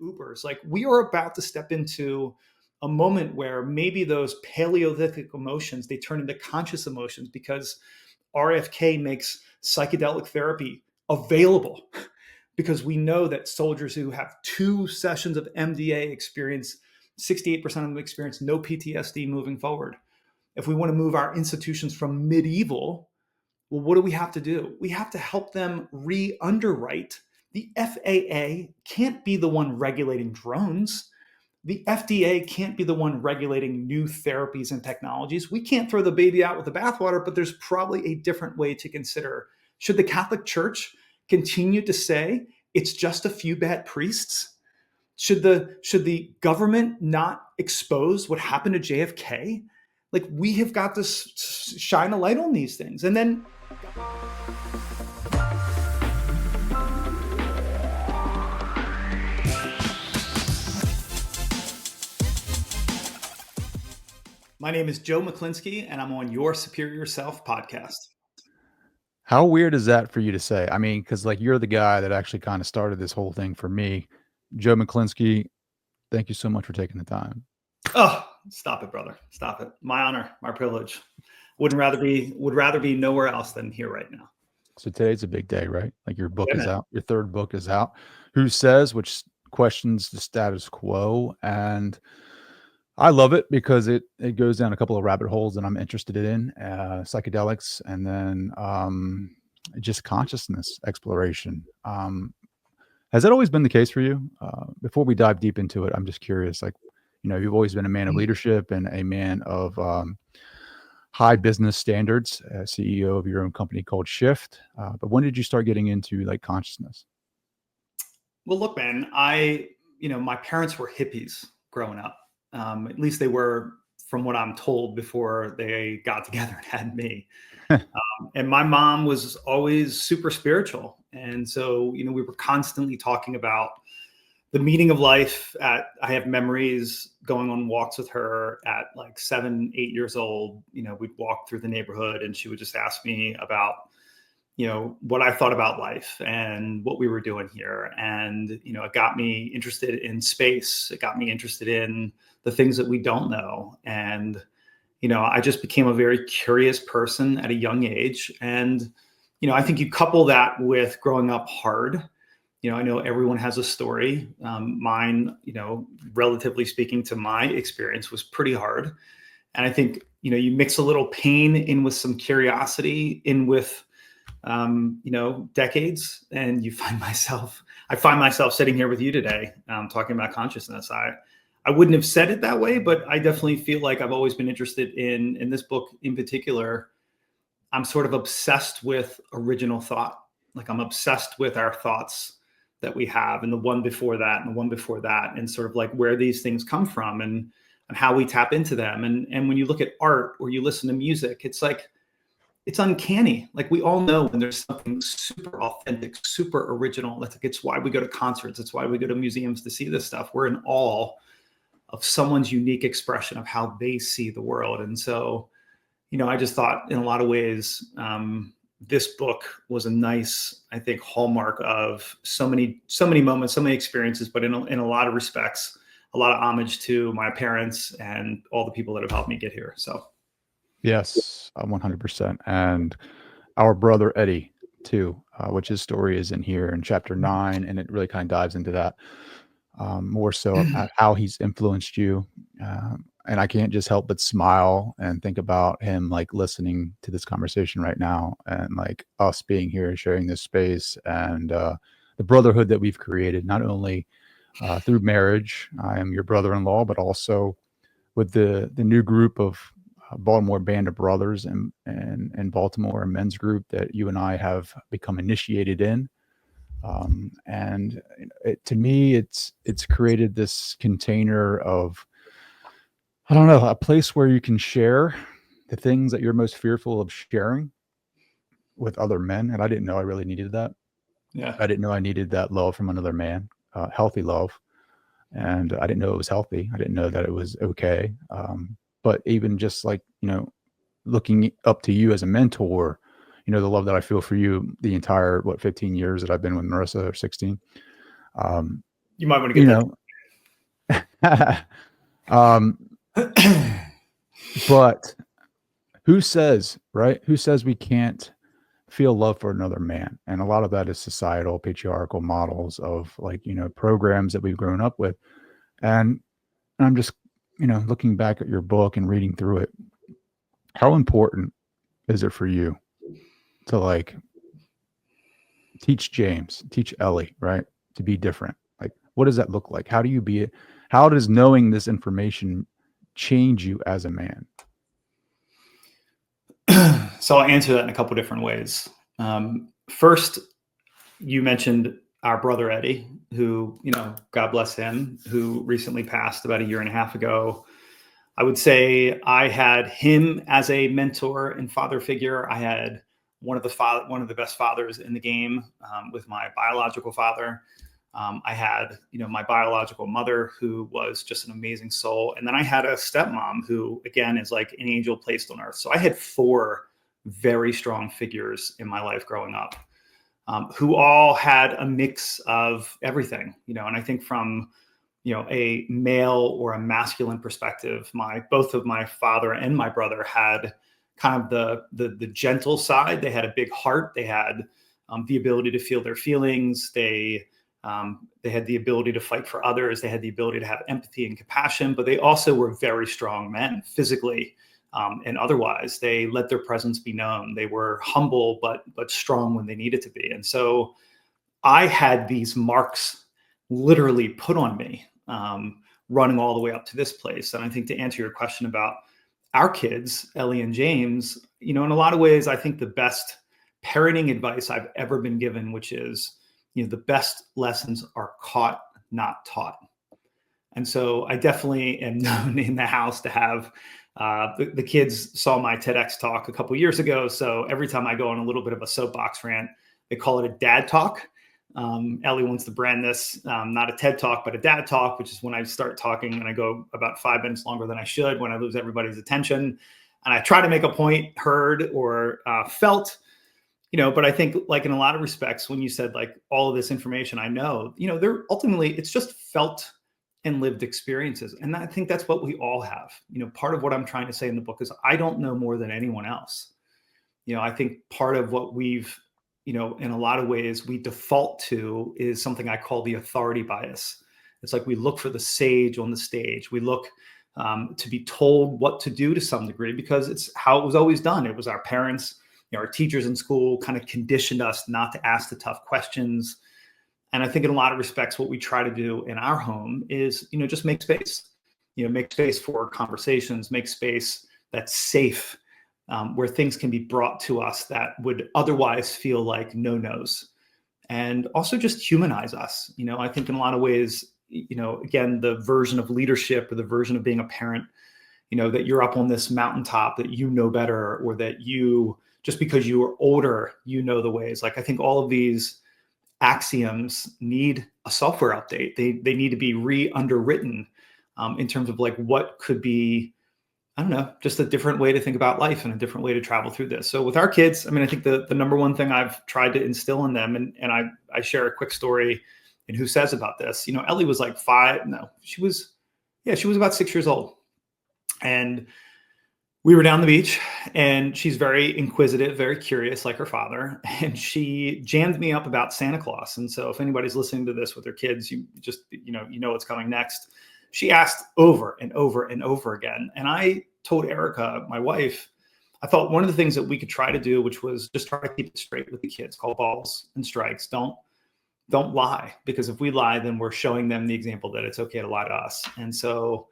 Ubers. Like, we are about to step into a moment where maybe those Paleolithic emotions, they turn into conscious emotions because RFK makes psychedelic therapy available, because we know that soldiers who have 2 sessions of MDA experience, 68% of them experience no PTSD moving forward. If we want to move our institutions from medieval, well, what do we have to do? We have to help them re-underwrite. The FAA can't be the one regulating drones. The FDA can't be the one regulating new therapies and technologies. We can't throw the baby out with the bathwater, but there's probably a different way to consider. Should the Catholic Church continue to say it's just a few bad priests? Should the government not expose what happened to JFK? Like, we have got to shine a light on these things. And then my name is Joe Mechlinski, and I'm on Your Superior Self podcast. How weird is that for you to say? I mean, because like you're the guy that actually kind of started this whole thing for me. Joe Mechlinski, thank you so much for taking the time. Oh, stop it, brother. Stop it. My honor, my privilege. Would rather be nowhere else than here right now. So today's a big day, right? Like your book is out. Your 3rd book is out. Who Says, which questions the status quo. And I love it because it goes down a couple of rabbit holes that I'm interested in, psychedelics, and then just consciousness exploration. Has that always been the case for you? Before we dive deep into it, I'm just curious, like, you know, you've always been a man of leadership and a man of high business standards, CEO of your own company called Shift. But when did you start getting into like consciousness? Well, look, man, my parents were hippies growing up. At least they were, from what I'm told, before they got together and had me. And my mom was always super spiritual. And so, we were constantly talking about the meaning of life. I have memories going on walks with her at like 7, 8 years old. We'd walk through the neighborhood and she would just ask me about, what I thought about life and what we were doing here. And, it got me interested in space. It got me interested in the things that we don't know. And, I just became a very curious person at a young age. And, I think you couple that with growing up hard. I know everyone has a story. Mine, relatively speaking to my experience, was pretty hard. And I think, you mix a little pain in with some curiosity in with, decades, and I find myself sitting here with you today, talking about consciousness. I wouldn't have said it that way, but I definitely feel like I've always been interested in this book in particular. I'm sort of obsessed with original thought. Like, I'm obsessed with our thoughts that we have, and the one before that, and the one before that, and sort of like where these things come from and how we tap into them. And when you look at art or you listen to music, it's like, it's uncanny. Like, we all know when there's something super authentic, super original. It's why we go to concerts. It's why we go to museums to see this stuff. We're in awe of someone's unique expression of how they see the world. And so, I just thought in a lot of ways, this book was a nice, I think, hallmark of so many moments, so many experiences, but in a lot of respects, a lot of homage to my parents and all the people that have helped me get here. So. Yes, 100%. And our brother Eddie too, which his story is in here in chapter 9. And it really kind of dives into that more so at how he's influenced you. And I can't just help but smile and think about him like listening to this conversation right now, and like us being here sharing this space, and the brotherhood that we've created, not only through marriage, I am your brother-in-law, but also with the new group of Baltimore Band of Brothers and Baltimore, a men's group that you and I have become initiated in. And to me, it's created this container of, I don't know, a place where you can share the things that you're most fearful of sharing with other men. And I didn't know I really needed that. Yeah. I didn't know I needed that love from another man, healthy love. And I didn't know it was healthy. I didn't know that it was okay. But even just like, looking up to you as a mentor, the love that I feel for you the entire, 15 years that I've been with Marissa, or 16. You might want to You get know, um, that. but who says, right? Who says we can't feel love for another man? And a lot of that is societal, patriarchal models of like, programs that we've grown up with. And I'm just, looking back at your book and reading through it. How important is it for you to like teach James, teach Ellie, right? To be different? Like, what does that look like? How do you be it? How does knowing this information change you as a man? So I'll answer that in a couple different ways. First, you mentioned our brother Eddie, who, God bless him, who recently passed about 1.5 years ago. I would say I had him as a mentor and father figure. I had one of the best fathers in the game, with my biological father. I had, my biological mother, who was just an amazing soul. And then I had a stepmom who, again, is like an angel placed on earth. So I had 4 very strong figures in my life growing up, who all had a mix of everything, and I think from, a male or a masculine perspective, both of my father and my brother had kind of the gentle side. They had a big heart. They had the ability to feel their feelings. They had the ability to fight for others. They had the ability to have empathy and compassion, but they also were very strong men physically, and otherwise. They let their presence be known. They were humble, but strong when they needed to be. And so I had these marks literally put on me, running all the way up to this place. And I think to answer your question about our kids, Ellie and James, in a lot of ways, I think the best parenting advice I've ever been given, which is, the best lessons are caught, not taught. And so I definitely am known in the house to have, the kids saw my TEDx talk a couple years ago. So every time I go on a little bit of a soapbox rant, they call it a dad talk. Ellie wants to brand this, not a TED talk, but a dad talk, which is when I start talking and I go about 5 minutes longer than I should, when I lose everybody's attention. And I try to make a point heard or felt, but I think like in a lot of respects, when you said like all of this information, I know, they're ultimately, it's just felt and lived experiences. And I think that's what we all have. Part of what I'm trying to say in the book is I don't know more than anyone else. I think part of what we've, in a lot of ways we default to is something I call the authority bias. It's like we look for the sage on the stage. We look to be told what to do to some degree because it's how it was always done. It was our parents, our teachers in school kind of conditioned us not to ask the tough questions. And I think in a lot of respects, what we try to do in our home is, just make space, make space for conversations, make space that's safe, where things can be brought to us that would otherwise feel like no-nos, and also just humanize us. I think in a lot of ways, again, the version of leadership or the version of being a parent, that you're up on this mountaintop, that better, or that you, just because you are older, the ways. Like, I think all of these axioms need a software update. They need to be underwritten, in terms of like what could be, I don't know, just a different way to think about life and a different way to travel through this. So with our kids, I mean, I think the number one thing I've tried to instill in them, and I share a quick story in Who Says about this. Ellie was like 5. No, she was about 6 years old. And we were down the beach, and she's very inquisitive, very curious, like her father. And she jammed me up about Santa Claus. And so if anybody's listening to this with their kids, you just, what's coming next. She asked over and over and over again. And I told Erica, my wife, I thought one of the things that we could try to do, which was just try to keep it straight with the kids, call balls and strikes. Don't lie, because if we lie, then we're showing them the example that it's okay to lie to us. And so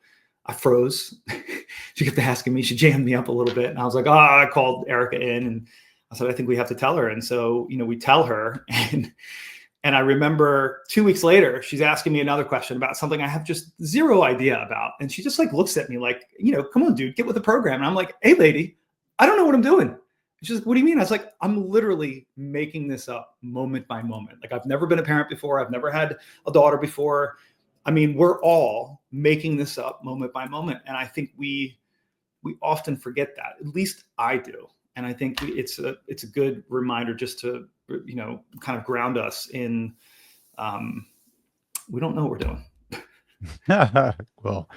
I froze. She kept asking me, she jammed me up a little bit. And I was like, I called Erica in and I said, I think we have to tell her. And so, we tell her, and I remember 2 weeks later, she's asking me another question about something I have just zero idea about. And she just like looks at me like, come on, dude, get with the program. And I'm like, hey lady, I don't know what I'm doing. She's like, what do you mean? I was like, I'm literally making this up moment by moment. Like, I've never been a parent before. I've never had a daughter before. I mean, we're all making this up moment by moment. And I think we often forget that. At least I do. And I think it's a good reminder just to, kind of ground us in, we don't know what we're doing. Well,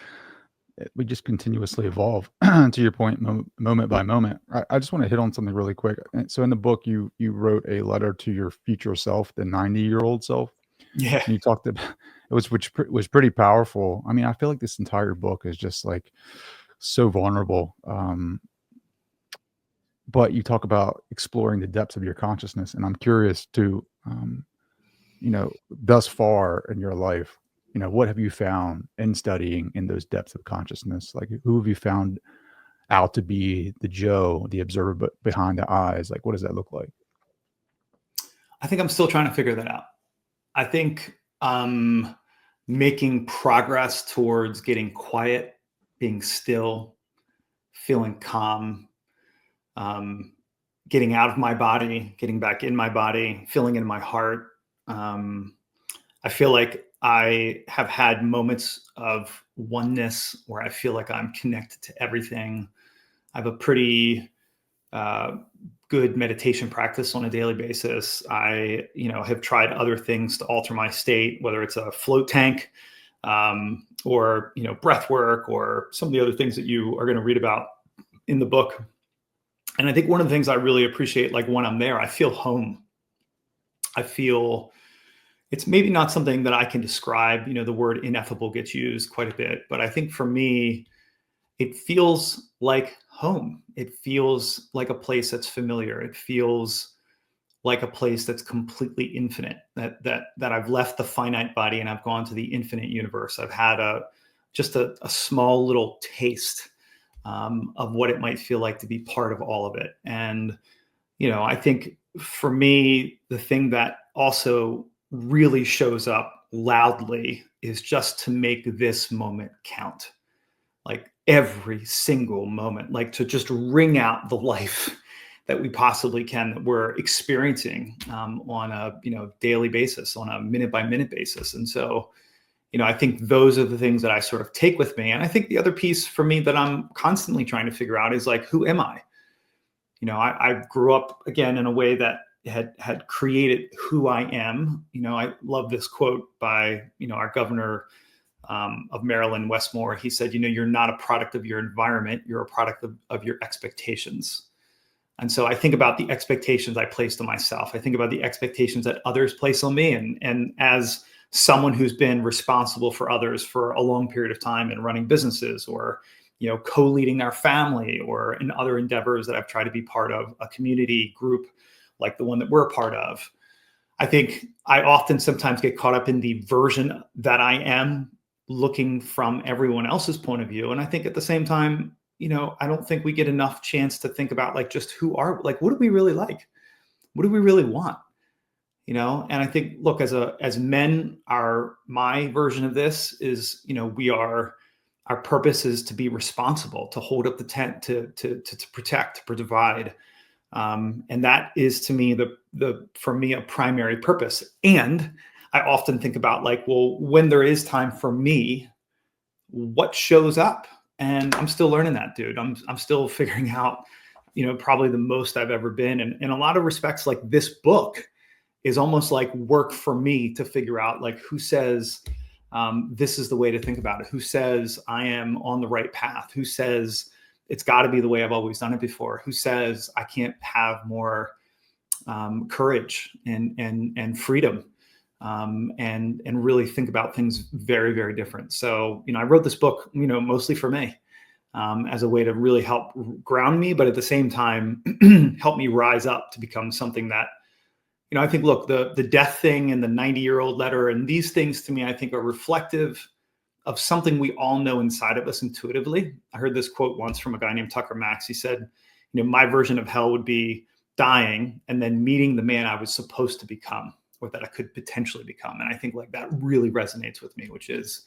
we just continuously evolve. To your point, moment by moment. I just want to hit on something really quick. So in the book, you wrote a letter to your future self, the 90-year-old self, Yeah. and you talked about it was pretty powerful. I mean, I feel like this entire book is just like so vulnerable. But you talk about exploring the depths of your consciousness, and I'm curious to, thus far in your life, what have you found in studying in those depths of consciousness? Like, who have you found out to be the Joe, the observer, but behind the eyes? Like, what does that look like? I think I'm still trying to figure that out. I think making progress towards getting quiet, being still, feeling calm, getting out of my body, getting back in my body, feeling in my heart. I feel like I have had moments of oneness where I feel like I'm connected to everything. I have a pretty good meditation practice on a daily basis. I, have tried other things to alter my state, whether it's a float tank, or, breath work, or some of the other things that you are going to read about in the book. And I think one of the things I really appreciate, like when I'm there, I feel home. I feel it's maybe not something that I can describe. The word ineffable gets used quite a bit, but I think for me, it feels like home. It feels like a place that's familiar. It feels like a place that's completely infinite, that I've left the finite body and I've gone to the infinite universe. I've had just a small little taste of what it might feel like to be part of all of it. And, I think for me, the thing that also really shows up loudly is just to make this moment count. Like every single moment, like to just wring out the life that we possibly can, that we're experiencing on a daily basis, on a minute by minute basis. And so, I think those are the things that I sort of take with me. And I think the other piece for me that I'm constantly trying to figure out is like, who am I? I grew up again in a way that had created who I am. I love this quote by our governor of Maryland, Westmore. He said, you're not a product of your environment, you're a product of your expectations. And so I think about the expectations I placed on myself. I think about the expectations that others place on me. And as someone who's been responsible for others for a long period of time and running businesses, or co-leading our family, or in other endeavors that I've tried to be part of, a community group like the one that we're a part of, I think I often sometimes get caught up in the version that I am, looking from everyone else's point of view. And I think at the same time, I don't think we get enough chance to think about like just what do we really like? What do we really want? And I think, look, as men, my version of this is, our purpose is to be responsible, to hold up the tent, to protect, to provide. And that is, to me, for me, a primary purpose. And I often think about like, well, when there is time for me, what shows up? And I'm still learning that, dude. I'm still figuring out, probably the most I've ever been. And in a lot of respects, like this book is almost like work for me to figure out, like, who says this is the way to think about it? Who says I am on the right path? Who says it's got to be the way I've always done it before? Who says I can't have more courage and freedom, and really think about things very, very different? So, I wrote this book, mostly for me, as a way to really help ground me, but at the same time, help me rise up to become something that, I think, look, the death thing and the 90-year-old letter and these things, to me, I think are reflective of something we all know inside of us intuitively. I heard this quote once from a guy named Tucker Max. He said, my version of hell would be dying and then meeting the man I was supposed to become, or that I could potentially become. And I think like that really resonates with me, which is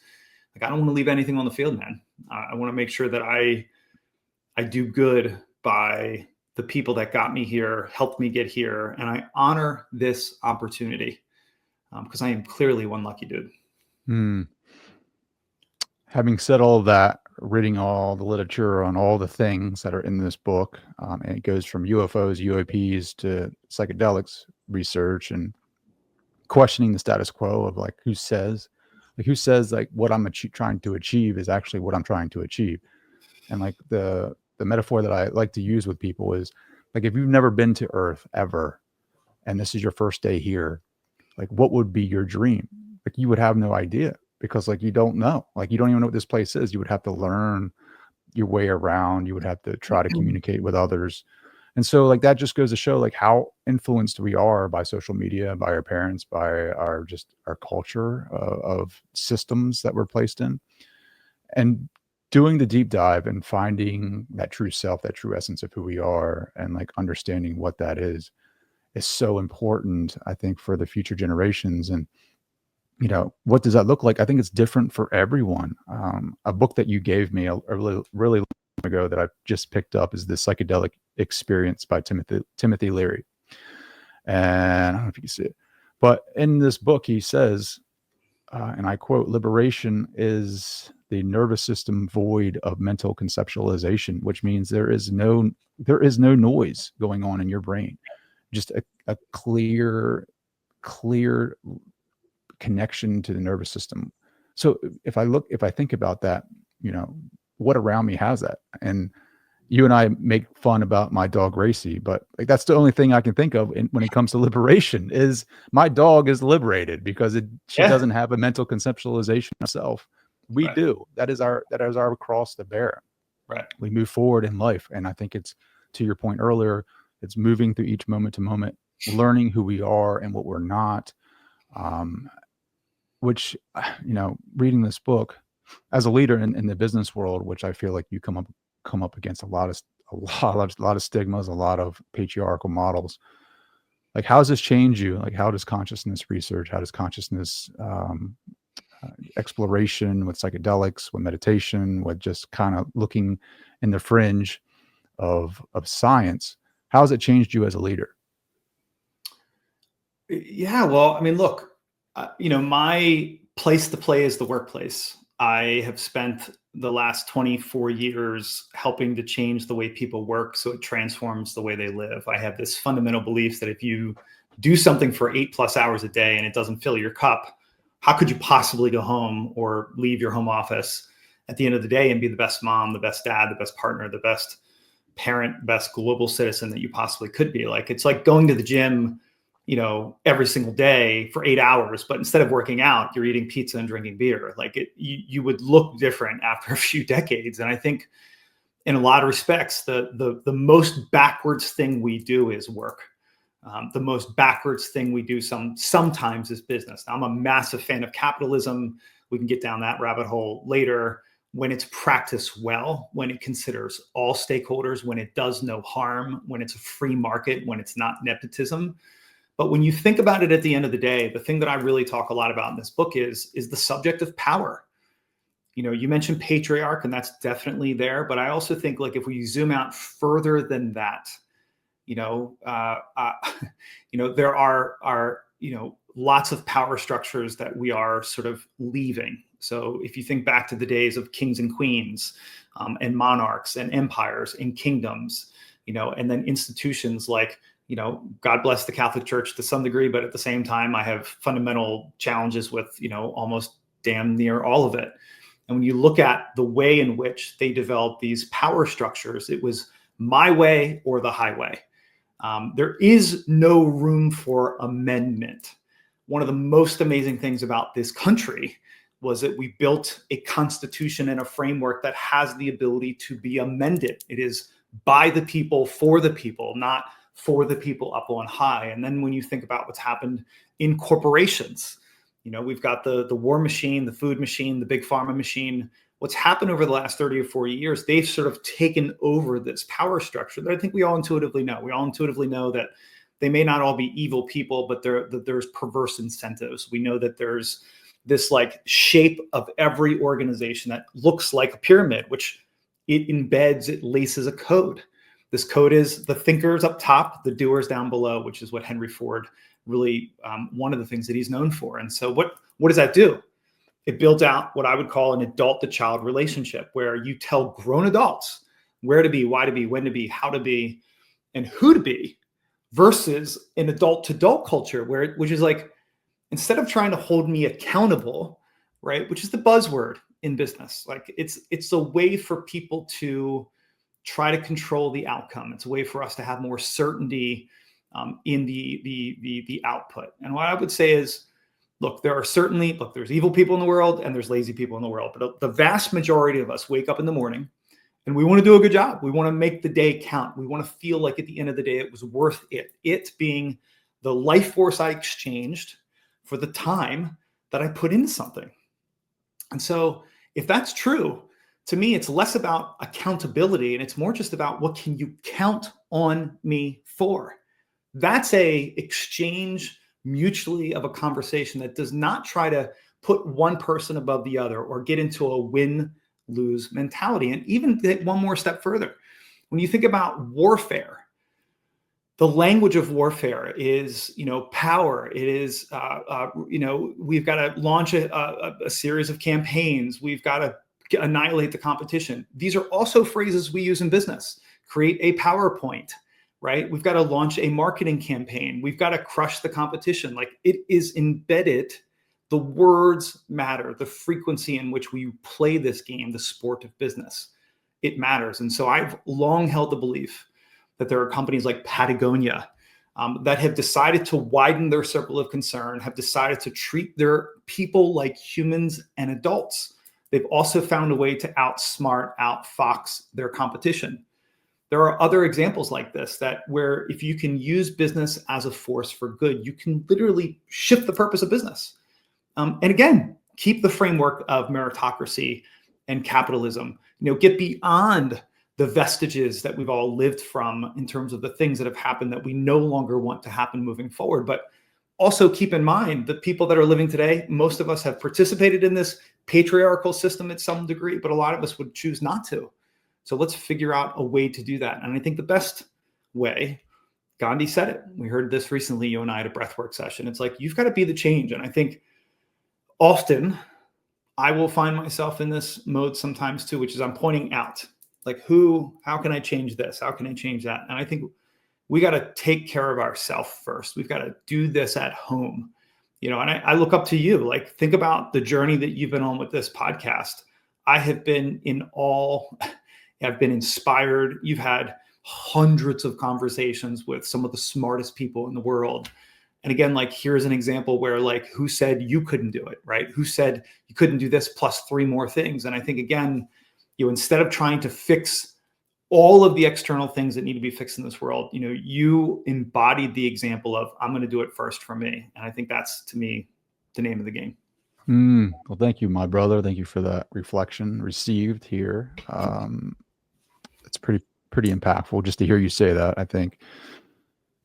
like, I don't want to leave anything on the field, man. I want to make sure that I do good by the people that got me here, helped me get here. And I honor this opportunity because I am clearly one lucky dude. Having said all of that, reading all the literature on all the things that are in this book, and it goes from UFOs, UAPs to psychedelics research and questioning the status quo of like, who says, Like who says like what I'm trying to achieve is actually what I'm trying to achieve? And like the metaphor that I like to use with people is like if you've never been to Earth ever, and this is your first day here, like what would be your dream? Like you would have no idea because like you don't know. Like you don't even know what this place is. You would have to learn your way around. You would have to try to communicate with others. And so like that just goes to show like how influenced we are by social media, by our parents, by our just our culture of systems that we're placed in. And doing the deep dive and finding that true self, that true essence of who we are, and like understanding what that is so important, I think, for the future generations. And you know, what does that look like? I think it's different for everyone. A book that you gave me a really long time ago that I just picked up is the Psychedelic Experience by Timothy Leary. And I don't know if you can see it, but in this book, he says, and I quote, "Liberation is the nervous system void of mental conceptualization," which means there is no noise going on in your brain, just a clear connection to the nervous system. So if I think about that, you know, what around me has that? And you and I make fun about my dog Racy, but like that's the only thing I can think of when it comes to liberation is my dog is liberated because she Yeah. doesn't have a mental conceptualization of self. We Right. do. That is our cross to bear. Right. We move forward in life, and I think it's, to your point earlier, it's moving through each moment to moment, learning who we are and what we're not. Um, which, you know, reading this book as a leader in the business world, which I feel like you come up against a lot of stigmas, a lot of patriarchal models. Like, how does this change you? Like, how does consciousness research, how does consciousness exploration with psychedelics, with meditation, with just kind of looking in the fringe of science, how has it changed you as a leader? Yeah, well, I mean, look, my place to play is the workplace. I have spent the last 24 years helping to change the way people work so it transforms the way they live. I have this fundamental belief that if you do something for 8+ hours a day and it doesn't fill your cup, how could you possibly go home or leave your home office at the end of the day and be the best mom, the best dad, the best partner, the best parent, best global citizen that you possibly could be? Like, it's like going to the gym, every single day for 8 hours, but instead of working out, you're eating pizza and drinking beer. Like, you would look different after a few decades. And I think in a lot of respects, the most backwards thing we do is work. The most backwards thing we do sometimes is business. Now, I'm a massive fan of capitalism. We can get down that rabbit hole later. When it's practiced well, when it considers all stakeholders, when it does no harm, when it's a free market, when it's not nepotism. But when you think about it at the end of the day, the thing that I really talk a lot about in this book is the subject of power. You mentioned patriarch, and that's definitely there. But I also think, like, if we zoom out further than that, there are lots of power structures that we are sort of leaving. So if you think back to the days of kings and queens, and monarchs and empires and kingdoms, and then institutions like, God bless the Catholic Church to some degree, but at the same time, I have fundamental challenges with, almost damn near all of it. And when you look at the way in which they developed these power structures, it was my way or the highway. There is no room for amendment. One of the most amazing things about this country was that we built a constitution and a framework that has the ability to be amended. It is by the people, for the people, not for the people up on high. And then when you think about what's happened in corporations, we've got the war machine, the food machine, the big pharma machine. What's happened over the last 30 or 40 years, they've sort of taken over this power structure that I think we all intuitively know. We all intuitively know that they may not all be evil people, but there's perverse incentives. We know that there's this like shape of every organization that looks like a pyramid, which it laces a code. This code is the thinkers up top, the doers down below, which is what Henry Ford really, one of the things that he's known for. And so what does that do? It builds out what I would call an adult to child relationship, where you tell grown adults where to be, why to be, when to be, how to be, and who to be, versus an adult to adult culture which is like, instead of trying to hold me accountable, right? Which is the buzzword in business. Like it's a way for people to try to control the outcome. It's a way for us to have more certainty in the output. And what I would say is, look, there's evil people in the world and there's lazy people in the world, but the vast majority of us wake up in the morning and we want to do a good job. We want to make the day count. We want to feel like at the end of the day, it was worth it. It being the life force I exchanged for the time that I put into something. And so if that's true, to me, it's less about accountability and it's more just about what can you count on me for? That's a exchange mutually of a conversation that does not try to put one person above the other or get into a win-lose mentality. And even get one more step further. When you think about warfare, the language of warfare is, power. It is, we've got to launch a series of campaigns. We've got to annihilate the competition. These are also phrases we use in business. Create a PowerPoint, right? We've got to launch a marketing campaign. We've got to crush the competition. Like, it is embedded. The words matter. The frequency in which we play this game, the sport of business, it matters. And so I've long held the belief that there are companies like Patagonia that have decided to widen their circle of concern, have decided to treat their people like humans and adults. They've also found a way to outsmart, outfox their competition. There are other examples like this where if you can use business as a force for good, you can literally shift the purpose of business. And again, keep the framework of meritocracy and capitalism. Get beyond the vestiges that we've all lived from in terms of the things that have happened that we no longer want to happen moving forward. But also keep in mind the people that are living today, most of us have participated in this patriarchal system at some degree, but a lot of us would choose not to. So let's figure out a way to do that. And I think the best way, Gandhi said it. We heard this recently, you and I, at a breathwork session. It's like, you've got to be the change. And I think often I will find myself in this mode sometimes too, which is I'm pointing out, like, how can I change this? How can I change that? And I think we got to take care of ourselves first. We've got to do this at home, and I look up to you. Like, think about the journey that you've been on with this podcast. I have been in awe. I've been inspired. You've had hundreds of conversations with some of the smartest people in the world. And again, like, here's an example where, like, who said you couldn't do it, right? Who said you couldn't do this plus 3 more things? And I think, again, instead of trying to fix all of the external things that need to be fixed in this world, you embodied the example of, I'm going to do it first for me. And I think that's, to me, the name of the game. Well, thank you, my brother. Thank you for that reflection received here. It's pretty impactful just to hear you say that. I think,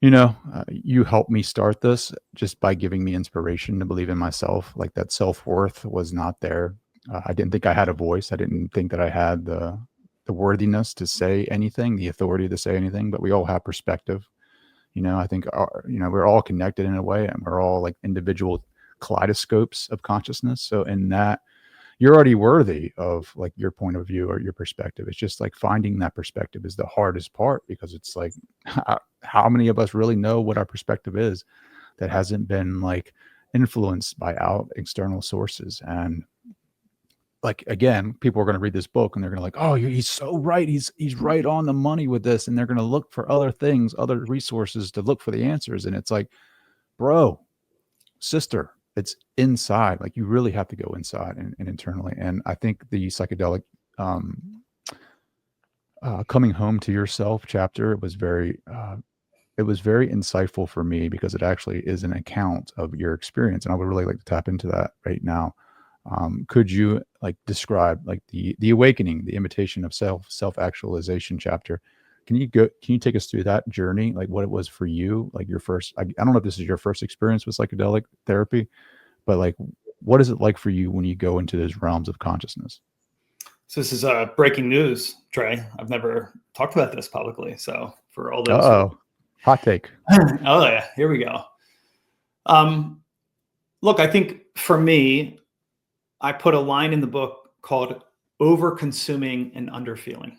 you helped me start this just by giving me inspiration to believe in myself. Like, that self-worth was not there. I didn't think I had a voice. I didn't think that I had the worthiness to say anything, the authority to say anything, but we all have perspective. I think, we're all connected in a way, and we're all like individual kaleidoscopes of consciousness. So in that, you're already worthy of, like, your point of view or your perspective. It's just like finding that perspective is the hardest part, because it's like, how many of us really know what our perspective is that hasn't been, like, influenced by external sources? And, like, again, people are going to read this book and they're going to, like, oh, he's so right. He's right on the money with this. And they're going to look for other things, other resources to look for the answers. And it's like, bro, sister, it's inside. Like, you really have to go inside and internally. And I think the psychedelic coming home to yourself chapter was very insightful for me, because it actually is an account of your experience. And I would really like to tap into that right now. Could you, like, describe, like, the awakening, the invitation of self-actualization chapter? Can you take us through that journey? Like, what it was for you, like your first, I don't know if this is your first experience with psychedelic therapy, but, like, what is it like for you when you go into those realms of consciousness? So this is breaking news, Trey. I've never talked about this publicly. So for all those, hot take. Oh yeah, here we go. Look, I think for me, I put a line in the book called over-consuming and under-feeling.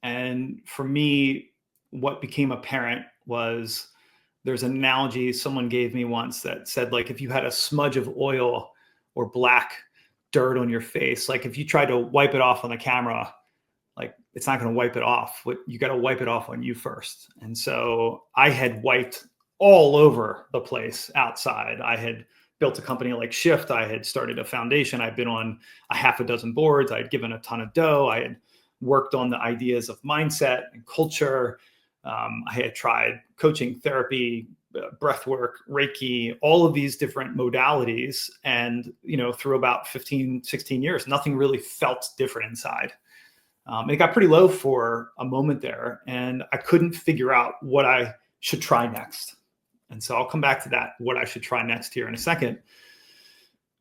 And for me, what became apparent was, there's an analogy someone gave me once that said, like, if you had a smudge of oil or black dirt on your face. Like if you try to wipe it off on the camera, like it's not going to wipe it off. You got to wipe it off on you first. And so I had wiped all over the place outside. I had built a company like Shift. I had started a foundation. I'd been on a half a dozen boards. I had given a ton of dough. I had worked on the ideas of mindset and culture. I had tried coaching, therapy, breath work, Reiki, all of these different modalities. And, through about 15, 16 years, nothing really felt different inside. It got pretty low for a moment there, and I couldn't figure out what I should try next. And so I'll come back to that, what I should try next here in a second.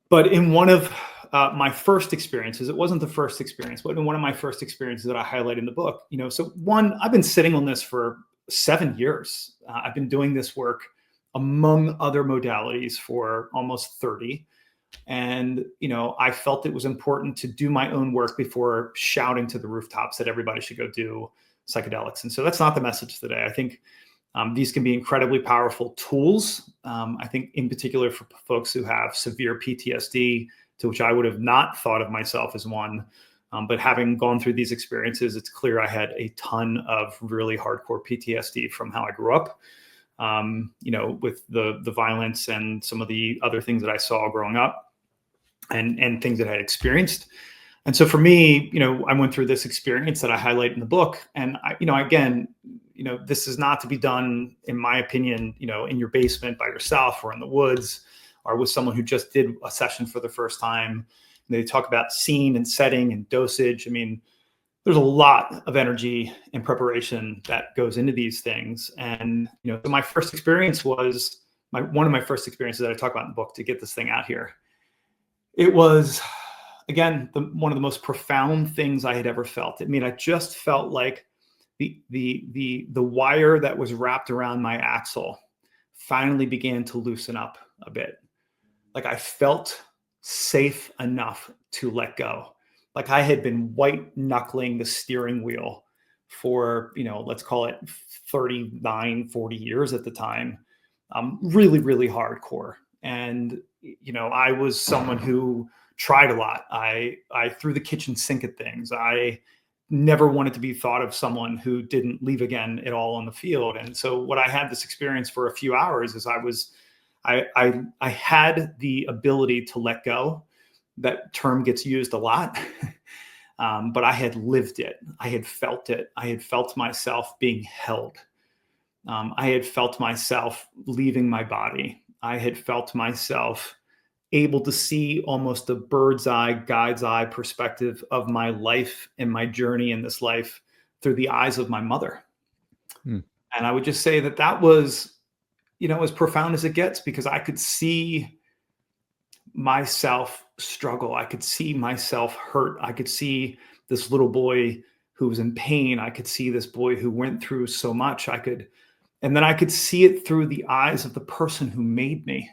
But in one of my first experiences, it wasn't the first experience, but in one of my first experiences that I highlight in the book, so one, I've been sitting on this for 7 years. I've been doing this work among other modalities for almost 30. And, I felt it was important to do my own work before shouting to the rooftops that everybody should go do psychedelics. And so that's not the message today. I think these can be incredibly powerful tools. I think in particular for folks who have severe PTSD, to which I would have not thought of myself as one. But having gone through these experiences, it's clear I had a ton of really hardcore PTSD from how I grew up. With the violence and some of the other things that I saw growing up and things that I had experienced. And so for me, I went through this experience that I highlight in the book. And this is not to be done, in my opinion, in your basement by yourself or in the woods or with someone who just did a session for the first time. They talk about scene and setting and dosage. There's a lot of energy and preparation that goes into these things. And, my first experience was one of my first experiences that I talk about in the book to get this thing out here. It was, again, one of the most profound things I had ever felt. I just felt like the wire that was wrapped around my axle finally began to loosen up a bit. Like I felt safe enough to let go. Like I had been white knuckling the steering wheel for, let's call it 39, 40 years at the time. Really, really hardcore. And, I was someone who tried a lot. I threw the kitchen sink at things. I never wanted to be thought of someone who didn't leave again at all on the field. And so what I had this experience for a few hours is I had the ability to let go. That term gets used a lot, but I had lived it. I had felt it. I had felt myself being held. I had felt myself leaving my body. I had felt myself able to see almost a bird's eye, guide's eye perspective of my life and my journey in this life through the eyes of my mother. And I would just say that was, as profound as it gets, because I could see myself struggle. I could see myself hurt. I could see this little boy who was in pain. I could see this boy who went through so much. And then I could see it through the eyes of the person who made me.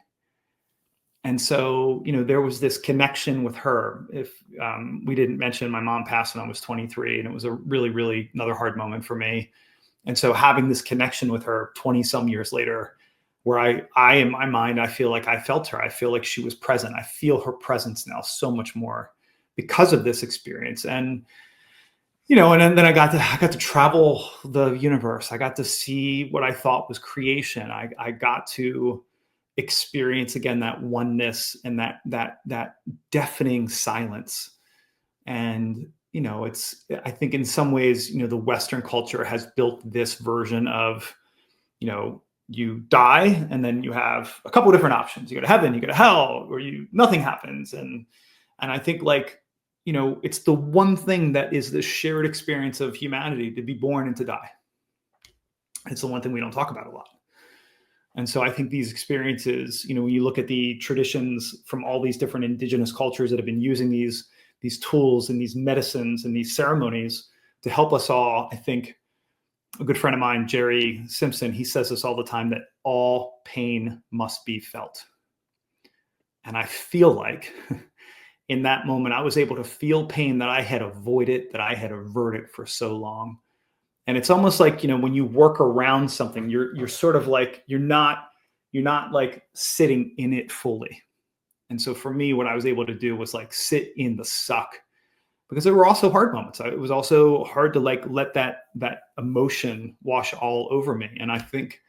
And so, there was this connection with her. If we didn't mention, my mom passed when I was 23, and it was a really, really another hard moment for me. And so having this connection with her 20 some years later, where I in my mind, I feel like I felt her. I feel like she was present. I feel her presence now so much more because of this experience. And, and then I got to travel the universe. I got to see what I thought was creation. I got to experience again that oneness and that deafening silence. And, I think in some ways, the Western culture has built this version of, you die and then you have a couple of different options. You go to heaven, you go to hell, or nothing happens. And I think it's the one thing that is the shared experience of humanity, to be born and to die. It's the one thing we don't talk about a lot. And so I think these experiences, when you look at the traditions from all these different indigenous cultures that have been using these tools and these medicines and these ceremonies to help us all, I think a good friend of mine, Jerry Simpson, he says this all the time, that all pain must be felt. And I feel like in that moment, I was able to feel pain that I had avoided, that I had averted for so long. And it's almost like, when you work around something, you're sort of like, you're not like sitting in it fully. And so for me, what I was able to do was like sit in the suck, because there were also hard moments. It was also hard to like let that emotion wash all over me. And I think,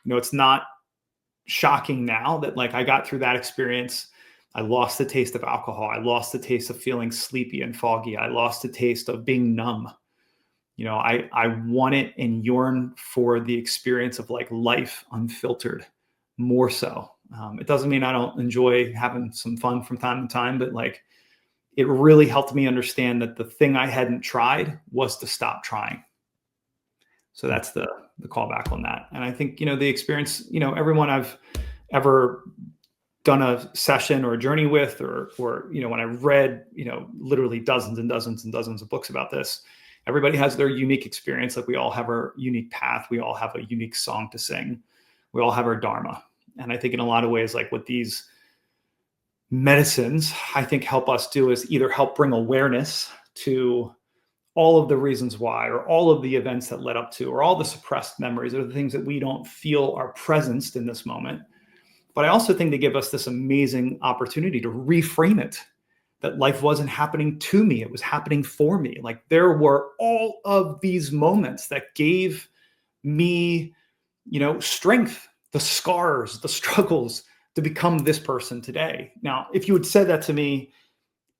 it's not shocking now that like I got through that experience. I lost the taste of alcohol. I lost the taste of feeling sleepy and foggy. I lost the taste of being numb. I want it and yearn for the experience of like life unfiltered more so. It doesn't mean I don't enjoy having some fun from time to time, but like it really helped me understand that the thing I hadn't tried was to stop trying. So that's the callback on that. And I think, the experience, everyone I've ever done a session or a journey with, or when I read, literally dozens and dozens and dozens of books about this, everybody has their unique experience. Like we all have our unique path. We all have a unique song to sing. We all have our dharma. And I think in a lot of ways, like what these medicines, I think, help us do is either help bring awareness to all of the reasons why, or all of the events that led up to, or all the suppressed memories, or the things that we don't feel are presenced in this moment. But I also think they give us this amazing opportunity to reframe it, that life wasn't happening to me, it was happening for me. Like there were all of these moments that gave me, strength, the scars, the struggles to become this person today. Now, if you had said that to me,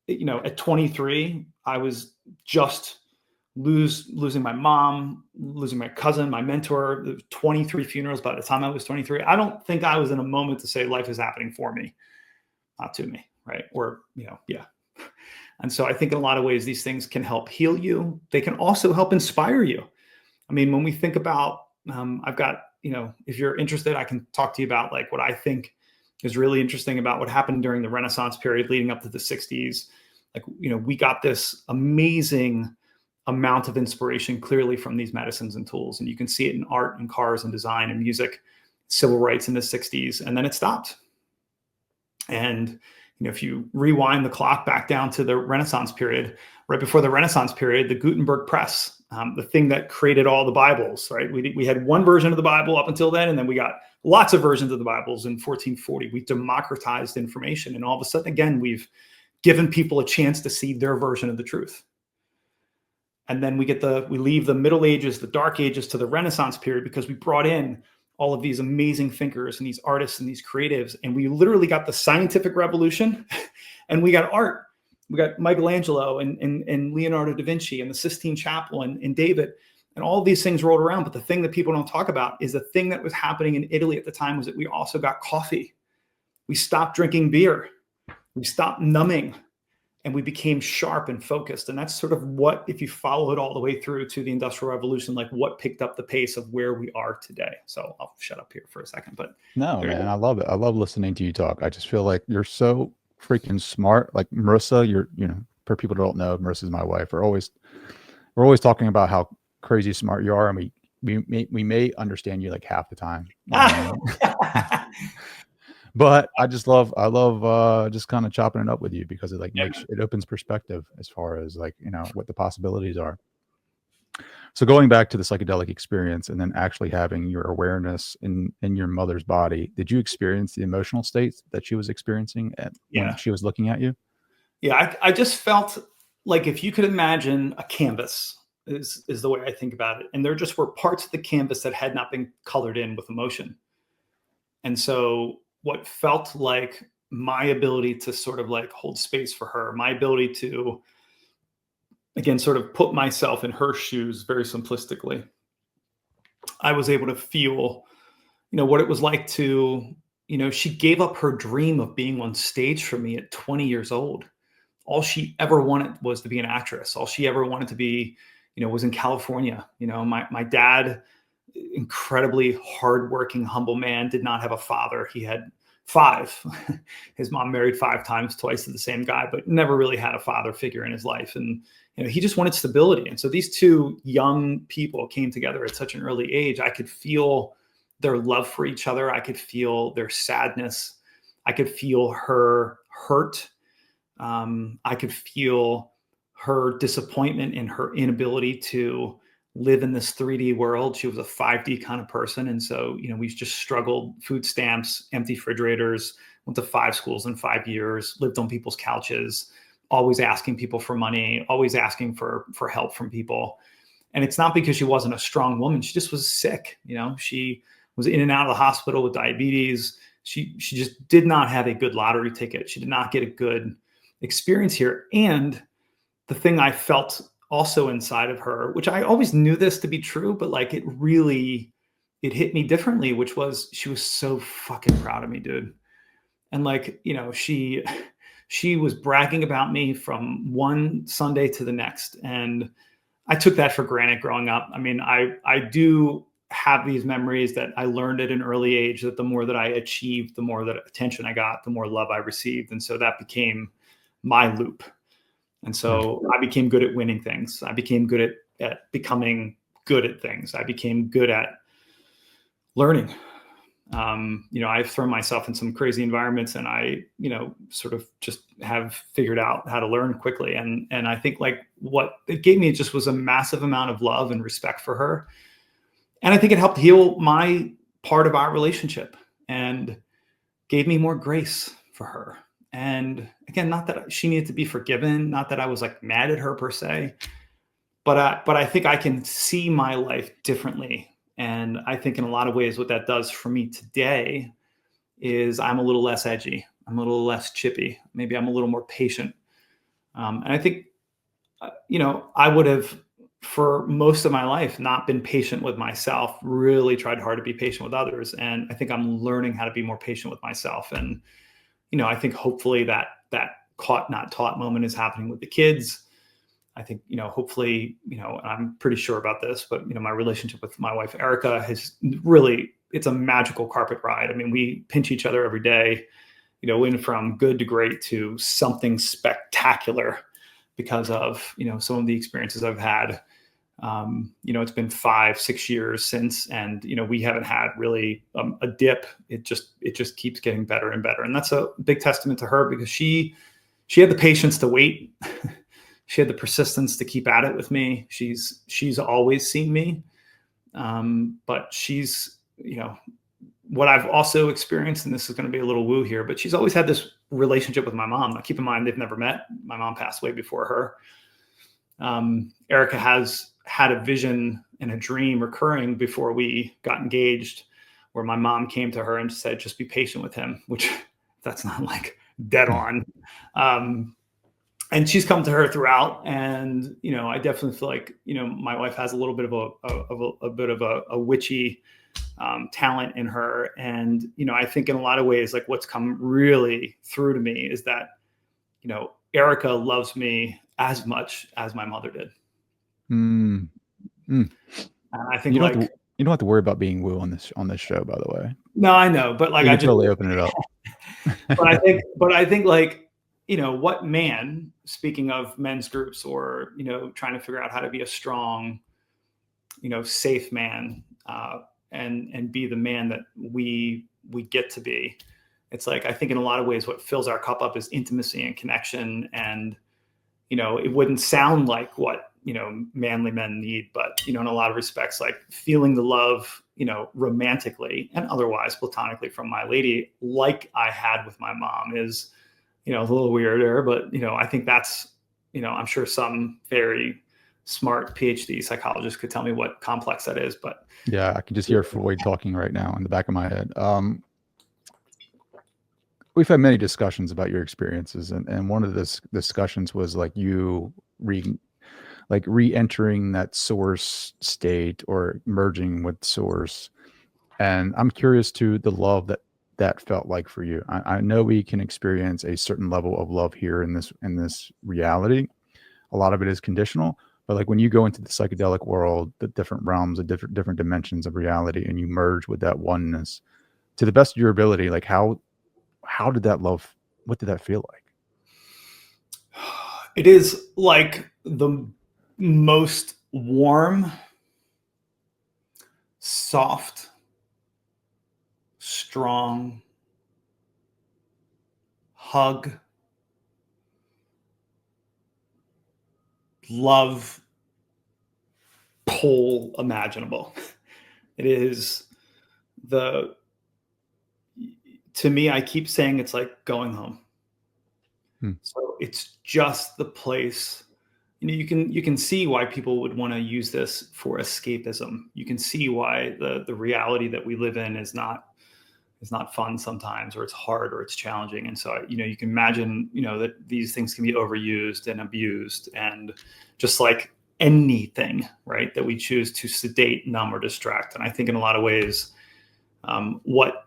at 23, I was just losing my mom, losing my cousin, my mentor, 23 funerals by the time I was 23. I don't think I was in a moment to say life is happening for me, not to me, right? Or, yeah. And so I think in a lot of ways, these things can help heal you. They can also help inspire you. I mean, when we think about, I've got, if you're interested, I can talk to you about like what I think is really interesting about what happened during the Renaissance period leading up to the 60s. Like, we got this amazing amount of inspiration clearly from these medicines and tools. And you can see it in art and cars and design and music, civil rights in the 60s, and then it stopped. And, if you rewind the clock back down to the Renaissance period, right before the Renaissance period, the Gutenberg press, the thing that created all the Bibles, right? We had one version of the Bible up until then, and then we got lots of versions of the Bibles in 1440. We democratized information, and all of a sudden, again, we've given people a chance to see their version of the truth. And then we leave the Middle Ages, the Dark Ages, to the Renaissance period, because we brought in all of these amazing thinkers and these artists and these creatives. And we literally got the scientific revolution and we got art. We got Michelangelo and Leonardo da Vinci and the Sistine Chapel and David, and all of these things rolled around. But the thing that people don't talk about is the thing that was happening in Italy at the time was that we also got coffee. We stopped drinking beer. We stopped numbing. And we became sharp and focused. And that's sort of what, if you follow it all the way through to the Industrial Revolution, like what picked up the pace of where we are today. So I'll shut up here for a second. But no, man, I love it. I love listening to you talk. I just feel like you're so freaking smart. Like Marissa, for people who don't know, Marissa's my wife. We're always talking about how crazy smart you are, and we may understand you like half the time. But I love just kind of chopping it up with you, because it like it opens perspective as far as like, what the possibilities are. So going back to the psychedelic experience and then actually having your awareness in your mother's body, did you experience the emotional states that she was experiencing when she was looking at you? Yeah, I just felt like, if you could imagine a canvas is the way I think about it. And there just were parts of the canvas that had not been colored in with emotion. And so what felt like my ability to sort of like hold space for her, my ability to, again, sort of put myself in her shoes very simplistically, I was able to feel, what it was like to, she gave up her dream of being on stage for me at 20 years old. All she ever wanted was to be an actress. All she ever wanted to be, was in California. My dad, incredibly hardworking, humble man, did not have a father. He had 5. His mom married 5 times, twice to the same guy, but never really had a father figure in his life. And he just wanted stability. And so these two young people came together at such an early age. I could feel their love for each other. I could feel their sadness. I could feel her hurt. I could feel her disappointment in her inability to live in this 3D world. She was a 5D kind of person. And so, we just struggled: food stamps, empty refrigerators, went to 5 schools in 5 years, lived on people's couches, always asking people for money, always asking for help from people. And it's not because she wasn't a strong woman. She just was sick. She was in and out of the hospital with diabetes. She just did not have a good lottery ticket. She did not get a good experience here. And the thing I felt also inside of her, which I always knew this to be true, but like it hit me differently, which was she was so fucking proud of me, dude. And like, she was bragging about me from one Sunday to the next. And I took that for granted growing up. I mean, I do have these memories that I learned at an early age that the more that I achieved, the more that attention I got, the more love I received. And so that became my loop. And so I became good at winning things. I became good at becoming good at things. I became good at learning. I've thrown myself in some crazy environments, and I, sort of just have figured out how to learn quickly. And I think like what it gave me just was a massive amount of love and respect for her. And I think it helped heal my part of our relationship and gave me more grace for her. And again, not that she needed to be forgiven, not that I was like mad at her per se, but I think I can see my life differently. And I think in a lot of ways, what that does for me today is I'm a little less edgy. I'm a little less chippy. Maybe I'm a little more patient. And I think, I would have, for most of my life, not been patient with myself, really tried hard to be patient with others. And I think I'm learning how to be more patient with myself. And, I think hopefully that caught, not taught moment is happening with the kids. I think, hopefully, and I'm pretty sure about this, but, my relationship with my wife, Erica, has really, it's a magical carpet ride. I mean, we pinch each other every day, went from good to great to something spectacular because of, some of the experiences I've had. It's been 5-6 years since, and, we haven't had really a dip. It just keeps getting better and better. And that's a big testament to her, because she had the patience to wait. She had the persistence to keep at it with me. She's always seen me. But she's, what I've also experienced, and this is going to be a little woo here, but she's always had this relationship with my mom. Now, keep in mind, they've never met. My mom passed away before her. Erica has had a vision and a dream recurring before we got engaged, where my mom came to her and said, just be patient with him, which that's not like dead on. And she's come to her throughout. And, I definitely feel like, my wife has a little bit of a witchy talent in her. And, I think in a lot of ways, like what's come really through to me is that, Erica loves me as much as my mother did. Mm. And I think you don't have to worry about being woo on this show, by the way. No, I know, but like I totally open it up. but I think like, what man, speaking of men's groups, or, trying to figure out how to be a strong, safe man, and be the man that we get to be. It's like, I think in a lot of ways, what fills our cup up is intimacy and connection. And, it wouldn't sound like what, manly men need, but, in a lot of respects, like feeling the love, romantically and otherwise platonically from my lady, like I had with my mom, is, a little weirder, but, I think that's, I'm sure some very smart PhD psychologist could tell me what complex that is, but yeah, I can just hear Freud talking right now in the back of my head. We've had many discussions about your experiences, and one of the discussions was like you re-entering that source state or merging with source. And I'm curious to the love that felt like for you. I know we can experience a certain level of love here in this reality. A lot of it is conditional, but like when you go into the psychedelic world, the different realms, the different dimensions of reality, and you merge with that oneness to the best of your ability, like how did that love, what did that feel like? it is like the most warm, soft, strong hug, love pull imaginable. It is to to me, I keep saying it's like going home. Hmm. So it's just the place. You can see why people would want to use this for escapism. You can see why the reality that we live in is not fun sometimes, or it's hard, or it's challenging. And so, you can imagine, that these things can be overused and abused, and just like anything, right, that we choose to sedate, numb, or distract. And I think in a lot of ways, what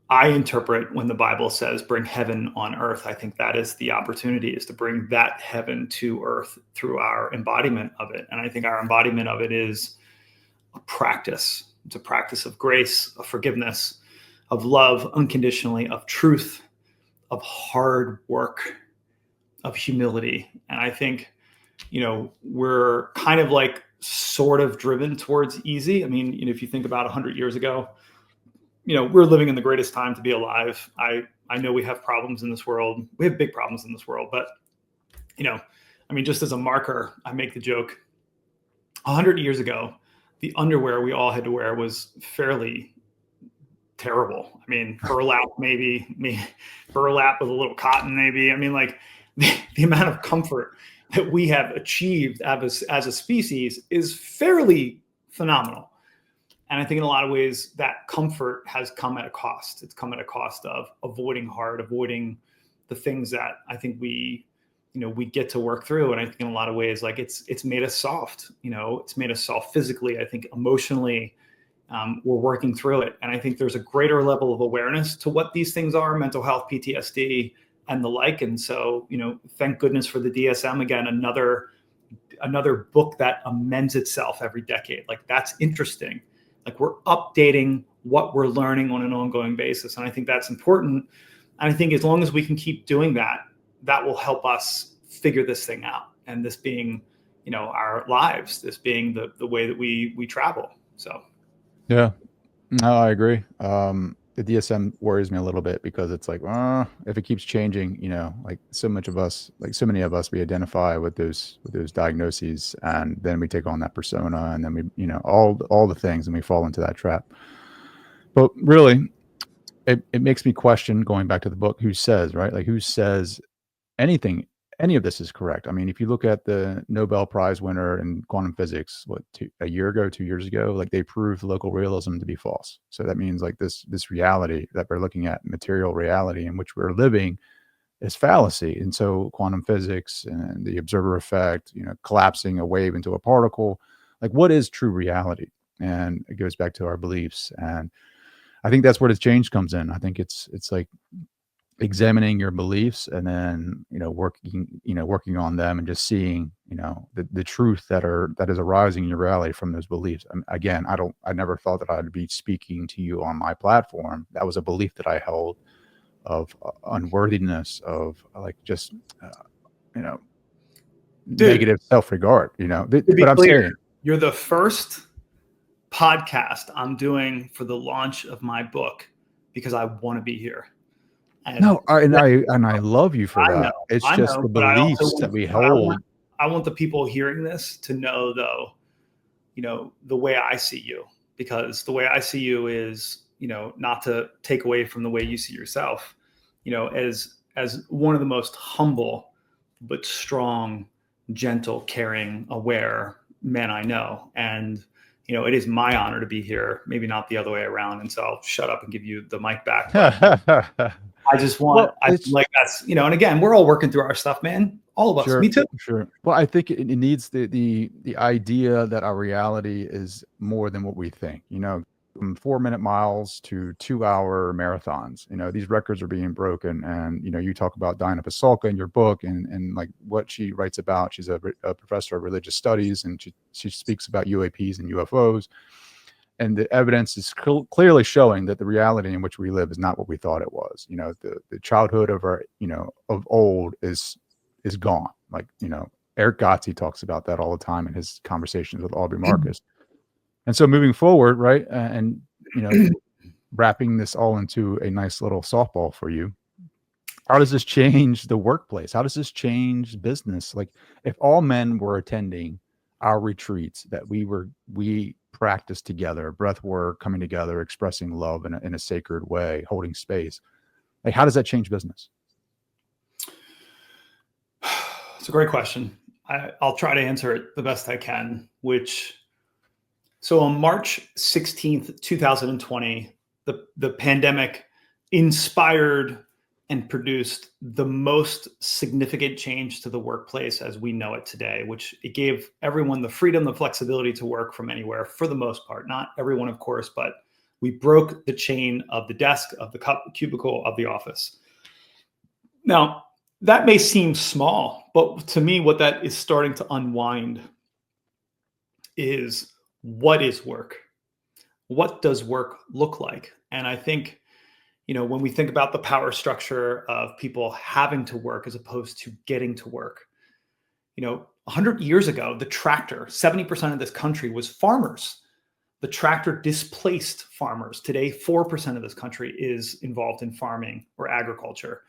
I interpret when the Bible says bring heaven on earth, I think that is the opportunity, is to bring that heaven to earth through our embodiment of it. And I think our embodiment of it is a practice. It's a practice of grace, of forgiveness, of love unconditionally, of truth, of hard work, of humility. And I think, we're kind of like sort of driven towards easy. I mean, if you think about 100 years ago, we're living in the greatest time to be alive. I know we have problems in this world. We have big problems in this world, but, just as a marker, I make the joke, 100 years ago, the underwear we all had to wear was fairly terrible. I mean, burlap, burlap with a little cotton, maybe. I mean, like the amount of comfort that we have achieved as a species is fairly phenomenal. And I think in a lot of ways that comfort has come at a cost. It's come at a cost of avoiding the things that I think we get to work through. And I think in a lot of ways, like it's made us soft. It's made us soft physically. I think emotionally, we're working through it. And I think there's a greater level of awareness to what these things are: mental health, PTSD, and the like. And so, thank goodness for the DSM. Again, another book that amends itself every decade. Like, that's interesting. Like, we're updating what we're learning on an ongoing basis. And I think that's important. And I think as long as we can keep doing that, that will help us figure this thing out. And this being, our lives, this being the way that we travel. So. Yeah, no, I agree. The DSM worries me a little bit because it's like, if it keeps changing, like so many of us, we identify with those diagnoses, and then we take on that persona, and then we, all the things, and we fall into that trap. But really, it makes me question, going back to the book, who says, right? Like, who says any of this is correct? I mean, if you look at the Nobel Prize winner in quantum physics, a year ago, 2 years ago, like, they proved local realism to be false. So that means, like, this reality that we're looking at, material reality in which we're living, is fallacy. And so quantum physics and the observer effect, collapsing a wave into a particle, like, what is true reality? And it goes back to our beliefs. And I think that's where the change comes in. I think it's like examining your beliefs, and then working on them, and just seeing the truth that is arising in your reality from those beliefs. Again, I never thought that I'd be speaking to you on my platform. That was a belief that I held, of unworthiness, of like just Dude, negative self-regard. to be But I'm clear, saying, you're the first podcast I'm doing for the launch of my book because I want to be here. And no, I love you for that. It's I just know, the but I also beliefs that we but hold. I want the people hearing this to know, though, the way I see you, because the way I see you is, not to take away from the way you see yourself, as one of the most humble but strong, gentle, caring, aware men I know. And it is my honor to be here, maybe not the other way around. And so I'll shut up and give you the mic back. But I just want, Well, I feel like that's, and again, we're all working through our stuff, man. All of us. sure, Me too. sure. Well, I think it needs the idea that our reality is more than what we think. From 4-minute miles to 2-hour marathons. These records are being broken, and you talk about Dinah Pasulka in your book, and like what she writes about. She's a professor of religious studies, and she speaks about UAPs and UFOs. And the evidence is clearly showing that the reality in which we live is not what we thought it was. The childhood of our, of old is gone. Like, Eric Gotzi talks about that all the time in his conversations with Aubrey Marcus. And so moving forward, right, and wrapping this all into a nice little softball for you, how does this change the workplace? How does this change business? Like, if all men were attending our retreats that we practice together, breath work, coming together, expressing love in a sacred way, holding space. Like, how does that change business? It's a great question. I'll try to answer it the best I can, so on March 16th, 2020, the pandemic inspired and produced the most significant change to the workplace as we know it today, which it gave everyone the freedom, the flexibility to work from anywhere for the most part. Not everyone, of course, but we broke the chain of the desk, of the cubicle, of the office. Now, that may seem small, but to me, what that is starting to unwind is, what is work? What does work look like? And I think, when we think about the power structure of people having to work as opposed to getting to work, 100 years ago, the tractor, 70% of this country was farmers. The tractor displaced farmers. Today, 4% of this country is involved in farming or agriculture.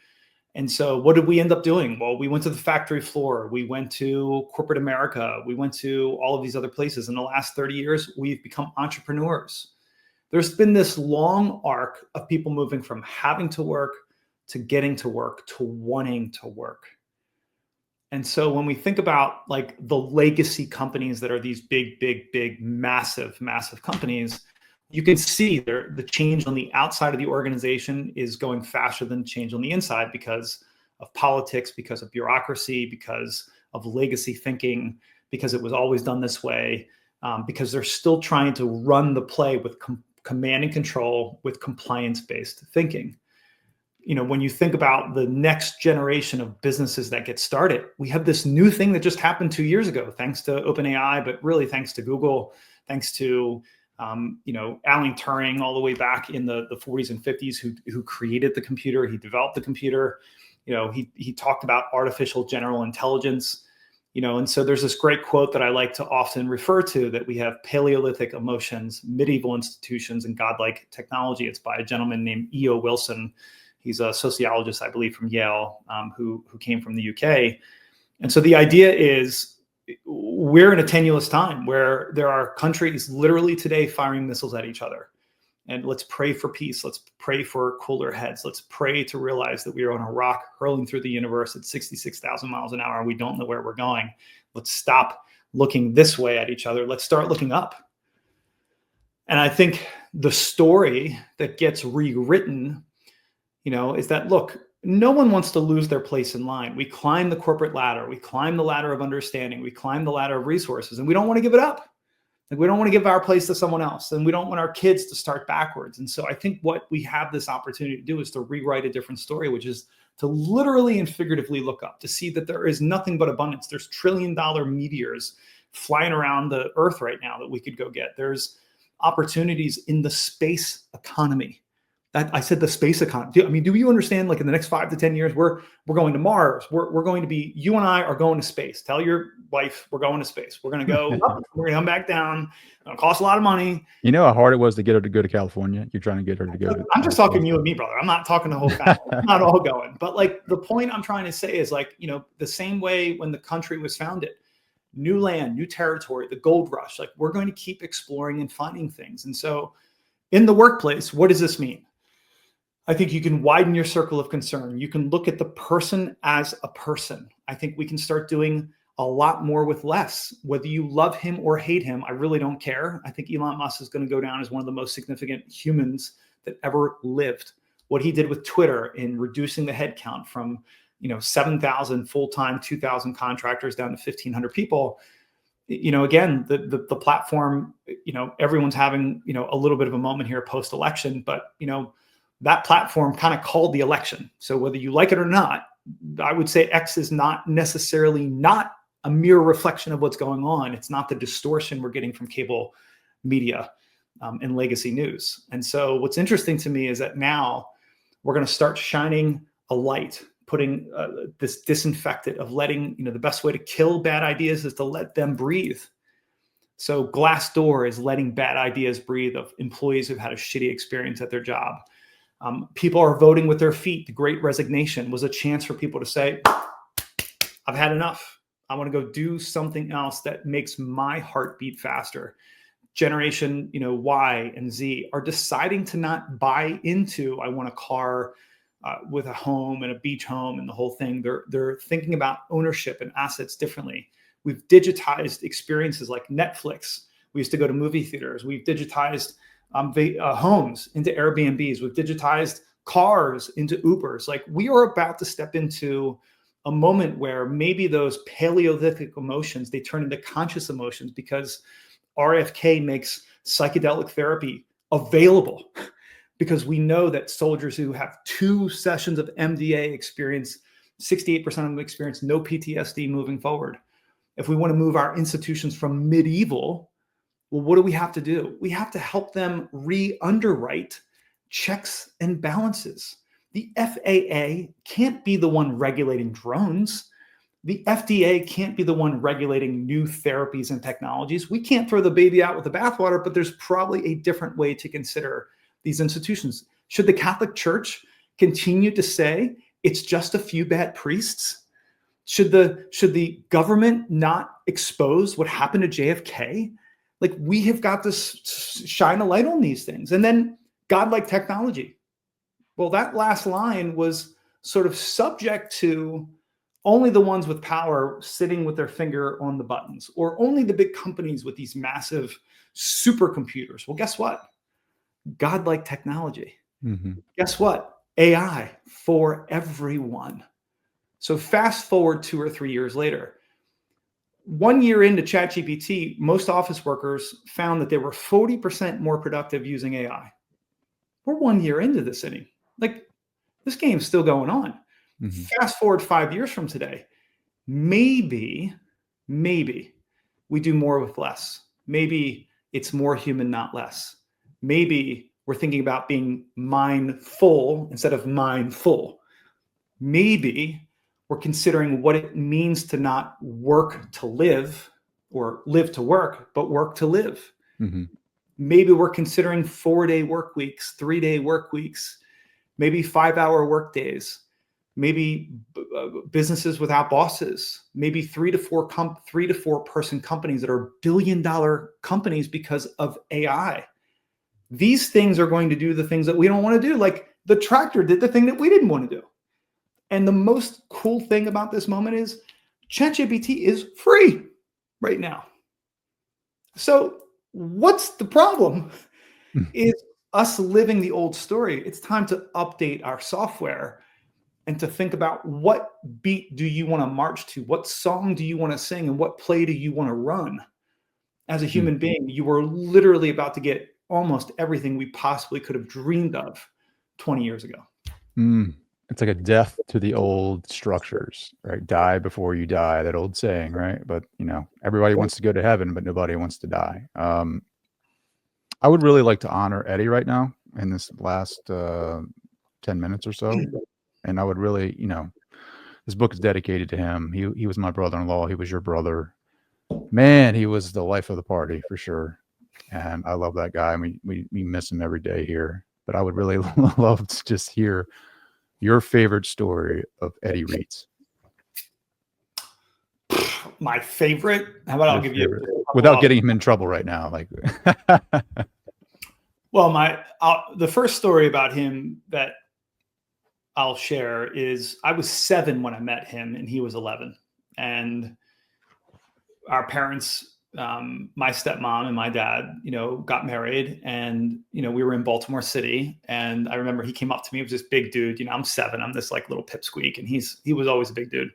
And so what did we end up doing? Well, we went to the factory floor. We went to corporate America. We went to all of these other places. In the last 30 years, we've become entrepreneurs. There's been this long arc of people moving from having to work to getting to work to wanting to work. And so when we think about like the legacy companies that are these big, massive companies, you can see the change on the outside of the organization is going faster than change on the inside because of politics, because of bureaucracy, because of legacy thinking, because it was always done this way, because they're still trying to run the play with command and control with compliance-based thinking. When you think about the next generation of businesses that get started, we have this new thing that just happened 2 years ago, thanks to OpenAI, but really thanks to Google, thanks to Alan Turing all the way back in the 40s and 50s, who created the computer. He developed the computer. He talked about artificial general intelligence. And so there's this great quote that I like to often refer to, that we have Paleolithic emotions, medieval institutions, and godlike technology. It's by a gentleman named E.O. Wilson. He's a sociologist, I believe, from Yale, who came from the UK. And so the idea is, we're in a tenuous time where there are countries literally today firing missiles at each other. And let's pray for peace. Let's pray for cooler heads. Let's pray to realize that we are on a rock hurling through the universe at 66,000 miles an hour. We don't know where we're going. Let's stop looking this way at each other. Let's start looking up. And I think the story that gets rewritten, is that, look, no one wants to lose their place in line. We climb the corporate ladder. We climb the ladder of understanding. We climb the ladder of resources, and we don't want to give it up. Like, we don't want to give our place to someone else, and we don't want our kids to start backwards. And so I think what we have this opportunity to do is to rewrite a different story, which is to literally and figuratively look up, to see that there is nothing but abundance. There's trillion-dollar meteors flying around the earth right now that we could go get. There's opportunities in the space economy. I said the space economy. Do you understand, like, in the next 5 to 10 years, we're going to Mars. We're going to be, you and I are going to space. Tell your wife we're going to space. We're going to go up, we're going to come back down. It's going to cost a lot of money. You know how hard it was to get her to go to California? You're trying to get her to go to... I'm just talking you and me, brother. I'm not talking the whole family. We're not all going. But like, the point I'm trying to say is, like, the same way when the country was founded, new land, new territory, the gold rush, like, we're going to keep exploring and finding things. And so in the workplace, what does this mean? I think you can widen your circle of concern. You can look at the person as a person. I think we can start doing a lot more with less. Whether you love him or hate him, I really don't care. I think Elon Musk is going to go down as one of the most significant humans that ever lived. What he did with Twitter in reducing the headcount from 7,000 full-time, 2,000 contractors down to 1,500 people. Again, the platform, everyone's having a little bit of a moment here post-election, but that platform kind of called the election. So whether you like it or not, I would say X is not necessarily not a mere reflection of what's going on. It's not the distortion we're getting from cable media and legacy news. And so what's interesting to me is that now we're going to start shining a light, putting this disinfectant of letting, the best way to kill bad ideas is to let them breathe. So Glassdoor is letting bad ideas breathe, of employees who've had a shitty experience at their job. People are voting with their feet. The Great Resignation was a chance for people to say, I've had enough. I want to go do something else that makes my heart beat faster. generation, Y and Z are deciding to not buy into, I want a car with a home and a beach home and the whole thing. They're thinking about ownership and assets differently. We've digitized experiences like Netflix. We used to go to movie theaters. We've digitized homes into Airbnbs. We've digitized cars into Ubers. Like, we are about to step into a moment where maybe those Paleolithic emotions, they turn into conscious emotions, because RFK makes psychedelic therapy available, because we know that soldiers who have 2 sessions of MDA experience, 68% of them experience no PTSD moving forward. If we want to move our institutions from medieval, well, what do we have to do? We have to help them re-underwrite checks and balances. The FAA can't be the one regulating drones. The FDA can't be the one regulating new therapies and technologies. We can't throw the baby out with the bathwater, but there's probably a different way to consider these institutions. Should the Catholic Church continue to say it's just a few bad priests? Should the government not expose what happened to JFK? Like, we have got to shine a light on these things. And then godlike technology. Well, that last line was sort of subject to only the ones with power sitting with their finger on the buttons, or only the big companies with these massive supercomputers. Well, guess what? Godlike technology. Mm-hmm. Guess what? AI for everyone. So fast forward 2 or 3 years later, 1 year into ChatGPT, most office workers found that they were 40% more productive using AI. We're 1 year into this inning. Like, this game's still going on. Mm-hmm. Fast forward 5 years from today, maybe we do more with less. Maybe it's more human, not less. Maybe we're thinking about being mindful instead of mindful. Maybe we're considering what it means to not work to live, or live to work, but work to live. Mm-hmm. Maybe we're considering 4-day work weeks, 3-day work weeks, maybe 5-hour work days, maybe businesses without bosses, maybe 3 to 4 person companies that are billion-dollar companies because of AI. These things are going to do the things that we don't want to do. Like, the tractor did the thing that we didn't want to do. And the most cool thing about this moment is ChatGPT is free right now. So what's the problem? Is us living the old story. It's time to update our software and to think about, what beat do you want to march to? What song do you want to sing? And what play do you want to run? As a human being, you were literally about to get almost everything we possibly could have dreamed of 20 years ago. It's like a death to the old structures, right? Die before you die, that old saying, right? But, everybody wants to go to heaven, but nobody wants to die. I would really like to honor Eddie right now in this last 10 minutes or so. And I would really, this book is dedicated to him. He was my brother-in-law. He was your brother. Man, he was the life of the party for sure. And I love that guy. We miss him every day here. But I would really love to just hear your favorite story of Eddie Reitz. My favorite? How about I'll give you without getting him in trouble right now. Like, well, the first story about him that I'll share is, I was 7 when I met him, and he was 11. And our parents, my stepmom and my dad, got married, and, we were in Baltimore City. And I remember he came up to me. He was this big dude. I'm 7. I'm this like little pipsqueak. And he was always a big dude.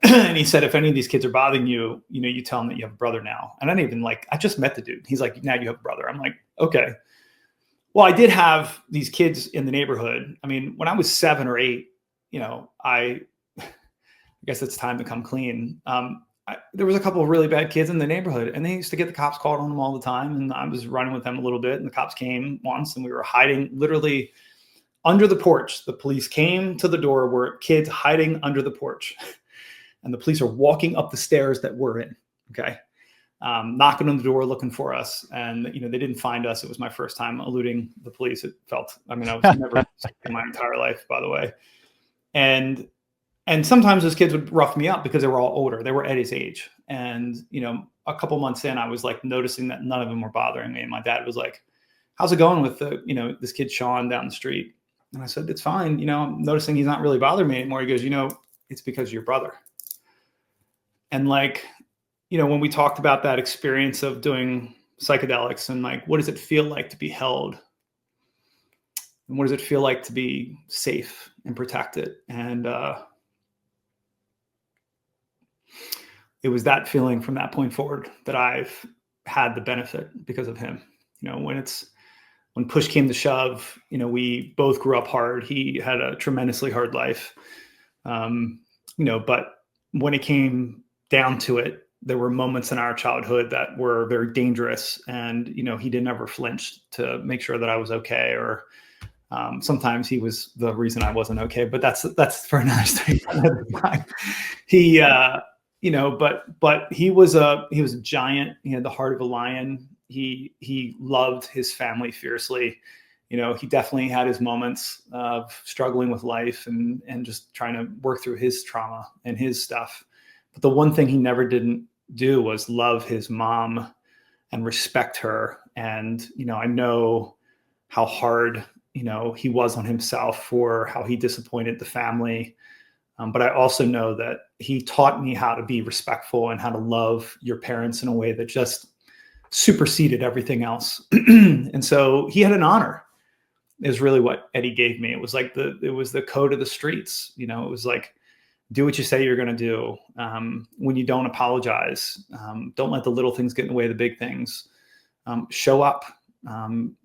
And he said, if any of these kids are bothering you, you tell them that you have a brother now. And I didn't even I just met the dude. He's like, now you have a brother. I'm like, okay. Well, I did have these kids in the neighborhood. I mean, when I was 7 or 8, I guess it's time to come clean. There was a couple of really bad kids in the neighborhood, and they used to get the cops called on them all the time. And I was running with them a little bit, and the cops came once, and we were hiding literally under the porch. The police came to the door, where kids hiding under the porch. And the police are walking up the stairs that we're in, okay? Knocking on the door, looking for us. And, they didn't find us. It was my first time eluding the police. I was never in my entire life, by the way. And And sometimes those kids would rough me up because they were all older. They were Eddie's age. And, a couple months in, I was like noticing that none of them were bothering me. And my dad was like, how's it going with this kid, Sean, down the street? And I said, it's fine. I'm noticing he's not really bothering me anymore. He goes, it's because of your brother. And like, when we talked about that experience of doing psychedelics and like, what does it feel like to be held? And what does it feel like to be safe and protected? And it was that feeling from that point forward that I've had the benefit because of him. When push came to shove, we both grew up hard. He had a tremendously hard life. But when it came down to it, there were moments in our childhood that were very dangerous. And, he didn't ever flinch to make sure that I was okay. Or sometimes he was the reason I wasn't okay, but that's for another time. He, but he was a giant. He had the heart of a lion. He loved his family fiercely. He definitely had his moments of struggling with life and just trying to work through his trauma and his stuff. But the one thing he never didn't do was love his mom and respect her. And, I know how hard, he was on himself for how he disappointed the family. But I also know that he taught me how to be respectful and how to love your parents in a way that just superseded everything else. And so he had an honor is really what Eddie gave me. It was like it was the code of the streets. It was like, do what you say you're going to do. When you don't apologize, don't let the little things get in the way of the big things. Show up, and